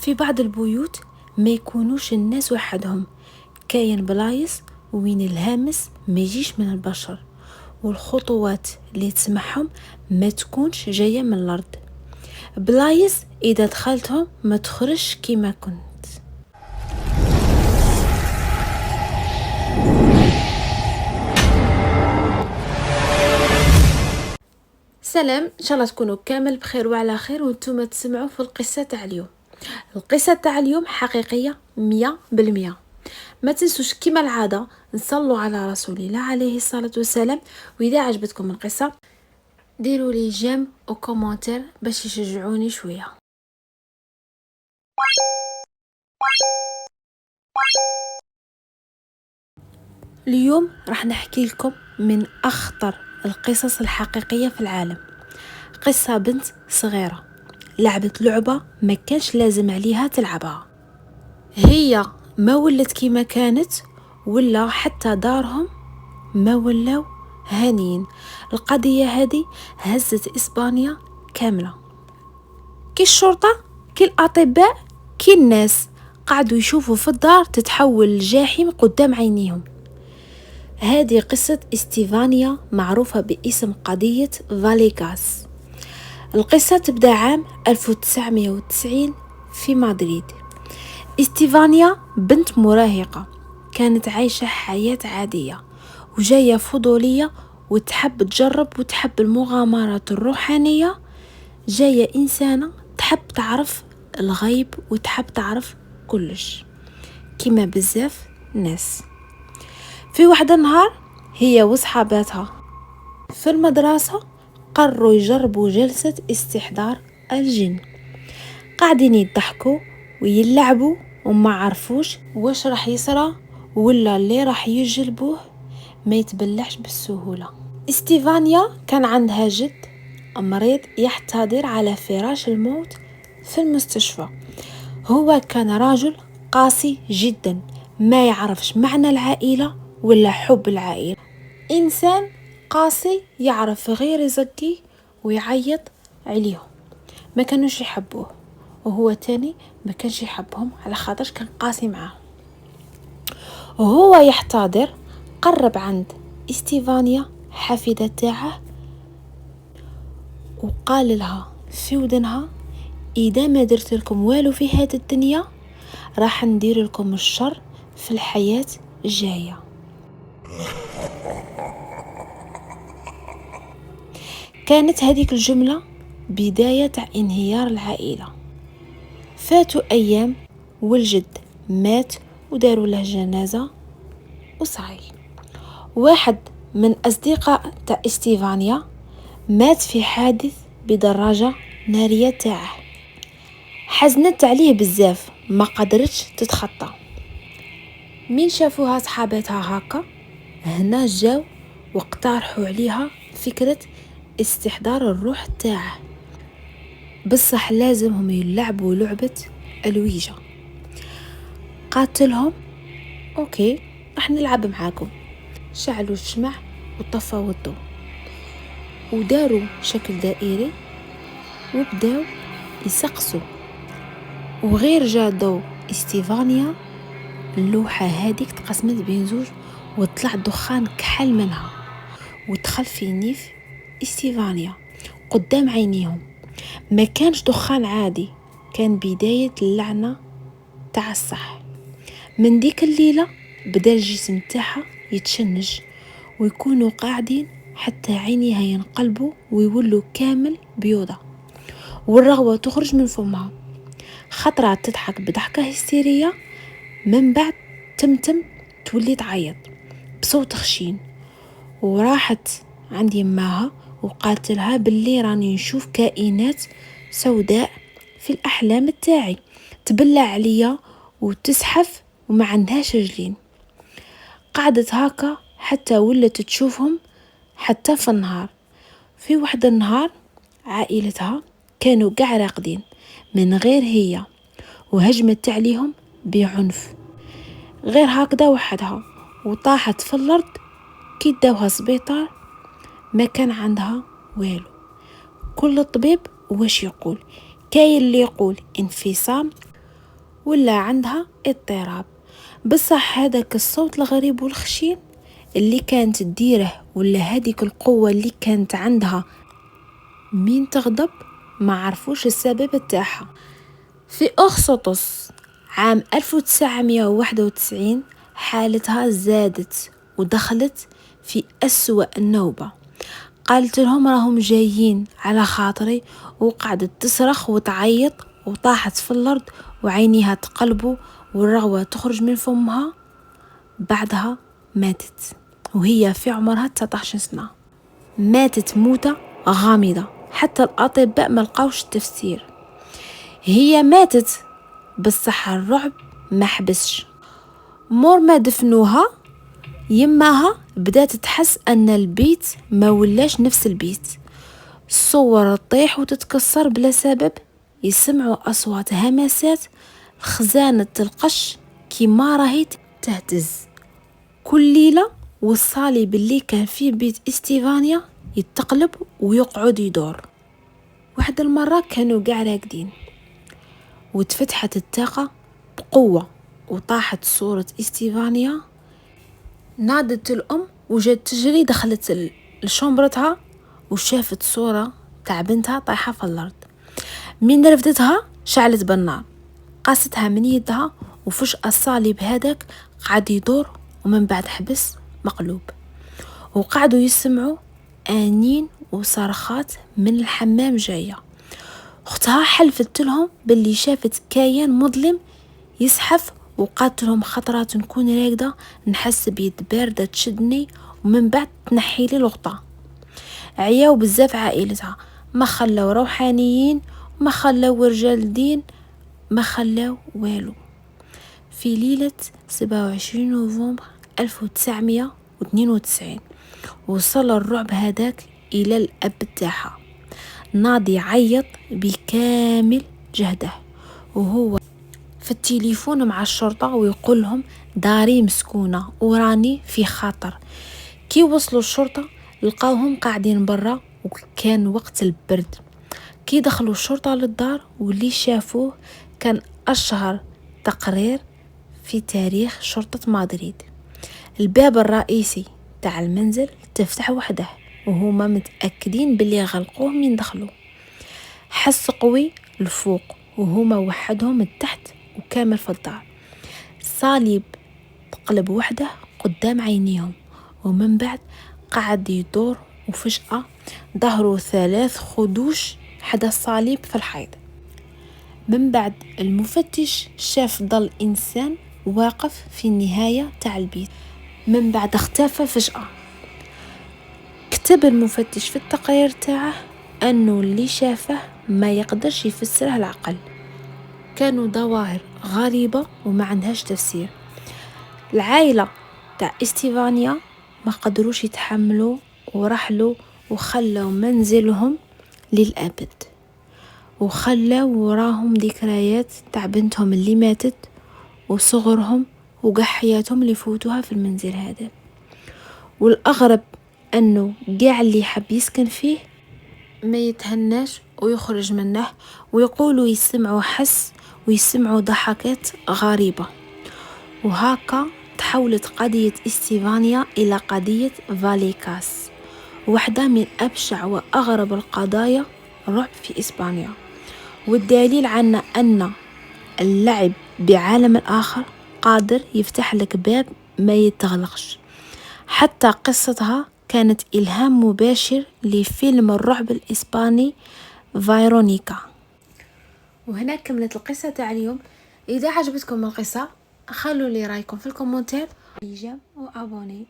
في بعض البيوت ما يكونوش الناس وحدهم، كاين بلايص وين الهامس ما يجيش من البشر، والخطوات اللي تسمعهم ما تكونش جاية من الأرض، بلايص إذا دخلتهم ما تخرجش كيما كنت. سلام، ان شاء الله تكونوا كامل بخير وعلى خير وانتم تسمعوا في القصة تاع اليوم. القصة تاع اليوم حقيقية 100%. ما تنسوش كما العادة نصلوا على رسول الله عليه الصلاة والسلام، واذا عجبتكم القصة ديروا لي جيم او كومنتير باش يشجعوني شوية. اليوم راح نحكي لكم من اخطر القصص الحقيقية في العالم. قصة بنت صغيرة لعبت لعبة ما كانش لازم عليها تلعبها، هي ما ولت كيما كانت ولا حتى دارهم ما ولاو هانين. القضية هذه هزت إسبانيا كاملة، كي الشرطة كي الأطباء كي الناس قعدوا يشوفوا في الدار تتحول الجحيم قدام عينيهم. هذه قصة استيفانيا، معروفة باسم قضية فاليغاس. القصة تبدأ عام 1990 في مدريد. استيفانيا بنت مراهقة كانت عايشة حياة عادية وجاية فضولية وتحب تجرب وتحب المغامرات الروحانية، جاية إنسانة تحب تعرف الغيب وتحب تعرف كلش كما بزاف ناس. في واحد النهار هي وصحاباتها في المدرسة قرروا يجربوا جلسة استحضار الجن، قاعدين يضحكوا ويلعبوا وما عرفوش واش راح يصرى ولا اللي راح يجلبوه ما يتبلعش بالسهولة. استيفانيا كان عندها جد مريض يحتضر على فراش الموت في المستشفى. هو كان راجل قاسي جدا، ما يعرفش معنى العائلة ولا حب العائلة، إنسان قاسي يعرف غير يزكي ويعيط عليهم، ما كانوش يحبوه، وهو تاني ما كانش يحبهم على خاطرش كان قاسي معاه. وهو يحتضر قرب عند استيفانيا حفيدة تاعه وقال لها في ودنها إذا ما درت لكم والو في هذه الدنيا راح ندير لكم الشر في الحياة الجاية. كانت هذيك الجملة بداية انهيار العائلة. فاتوا أيام والجد مات وداروا له جنازة وصعي. واحد من أصدقاء تاع استيفانيا مات في حادث بدراجة نارية تاعه، حزنت عليه بزاف ما قدرتش تتخطى. من شافوها صحابتها هكا هنا جاو واقترحوا عليها فكرة استحضار الروح تاعه، بصح لازمهم يلعبوا لعبة الويجا. قاتلهم اوكي راح نلعب معاكم، شعلوا الشمع وطفوا الضوء وداروا شكل دائري وبداو يسقسوا، وغير جا ضوء استيفانيا اللوحة هذيك تقسمت بين زوج وطلع دخان كحل منها ودخل في نيف استيفانيا قدام عينيهم. ما كانش دخان عادي، كان بداية اللعنة تاع الصح. من ديك الليلة بدا الجسم تاعها يتشنج ويكونوا قاعدين حتى عينيها ينقلبوا ويولوا كامل بيوضة، والرغوة تخرج من فمها. خطرة تضحك بضحكة هستيرية، من بعد تمتم تولي تعيط بصوت خشين، وراحت عند يماها وقالت لها باللي راني نشوف كائنات سوداء في الأحلام تاعي تبلع عليا وتزحف وما عندهاش رجلين. قعدت هكا حتى ولت تشوفهم حتى في النهار. في واحد النهار عائلتها كانوا قاع راقدين من غير هي، وهجمت عليهم بعنف غير هكذا وحدها وطاحت في الأرض. كي داوها سبيطار ما كان عندها والو. كل طبيب واش يقول؟ كاين اللي يقول انفصام، ولا عندها اضطراب. بصح هذاك الصوت الغريب والخشين اللي كانت تديره، ولا هذيك القوة اللي كانت عندها مين تغضب، ما عرفوش السبب تاعها. في أغسطس عام 1991 حالتها زادت ودخلت في أسوأ النوبة. قالت لهم راهم جايين على خاطري، وقعدت تصرخ وتعيط وطاحت في الأرض وعينيها تقلبوا والرغوة تخرج من فمها. بعدها ماتت وهي في عمرها 19 سنة. ماتت موتة غامضة، حتى الأطباء ما لقاوش التفسير. هي ماتت بصح الرعب ما حبسش. مور ما دفنوها يماها بدات تحس ان البيت ما ولاش نفس البيت. الصور تطيح وتتكسر بلا سبب، يسمعوا اصوات همسات، خزانة القش كيما راهي تهتز كل ليلة، والصليب اللي كان في بيت استيفانيا يتقلب ويقعد يدور. واحدة المرة كانوا قاع راقدين وتفتحت الطاقة بقوة وطاحت صورة استيفانيا. نادت الأم وجات تجري، دخلت لشومبرتها وشافت صورة تاع بنتها طايحة في الأرض. من رفدتها شعلت بالنار، قاستها من يدها، وفجأة الصليب هذاك قعد يدور ومن بعد حبس مقلوب. وقعدوا يسمعوا آنين وصرخات من الحمام جاية. اختها حلفت لهم باللي شافت كيان مظلم يزحف، وقالت لهم خطرات نكون راقدة نحس بيد باردة تشدني ومن بعد تنحي لي الغطاء. عياو بزاف عائلتها، ما خلاو روحانيين، ما خلاو رجال دين، ما خلاو والو. في ليلة 27 نوفمبر 1992 وصل الرعب هذاك إلى الأب تاعها. ناضي يعيط بكامل جهده وهو في التليفون مع الشرطة ويقول لهم داري مسكونة وراني في خطر. كي وصلوا الشرطة لقاوهم قاعدين برا وكان وقت البرد. كي دخلوا الشرطة للدار واللي شافوه كان أشهر تقرير في تاريخ شرطة مدريد. الباب الرئيسي تاع المنزل تفتح وحده وهما متأكدين باللي غلقوه من دخلوا. حس قوي الفوق وهما وحدهم التحت وكامل في الدار. صليب تقلب وحده قدام عينيهم ومن بعد قعد يدور، وفجأة ظهروا 3 خدوش حدا الصليب في الحيط. من بعد المفتش شاف ضل إنسان واقف في النهاية تاع البيت، من بعد اختفى فجأة. كتب المفتش في التقرير تاعه أنه اللي شافه ما يقدرش يفسره العقل، كانوا ظواهر غريبة وما عندهاش تفسير. العائلة تاع استيفانيا ما قدروش يتحملوا ورحلوا وخلوا منزلهم للأبد، وخلوا وراهم ذكريات تاع بنتهم اللي ماتت وصغرهم وقع حياتهم اللي فوتوها في المنزل هذا. والأغرب أنه قاع اللي حب يسكن فيه ما يتهناش ويخرج منه، ويقولوا يسمعوا حس ويسمعوا ضحكات غريبة. وهكا تحولت قضية استيفانيا إلى قضية فاليكاس، واحدة من أبشع وأغرب القضايا رعب في إسبانيا. والدليل عنا أن اللعب بعالم الآخر قادر يفتح لك باب ما يتغلقش. حتى قصتها كانت إلهام مباشر لفيلم الرعب الإسباني فيرونيكا. وهنا كملت القصة تاع اليوم. إذا عجبتكم القصة خلوا لي رايكم في الكومنتات، وابوني.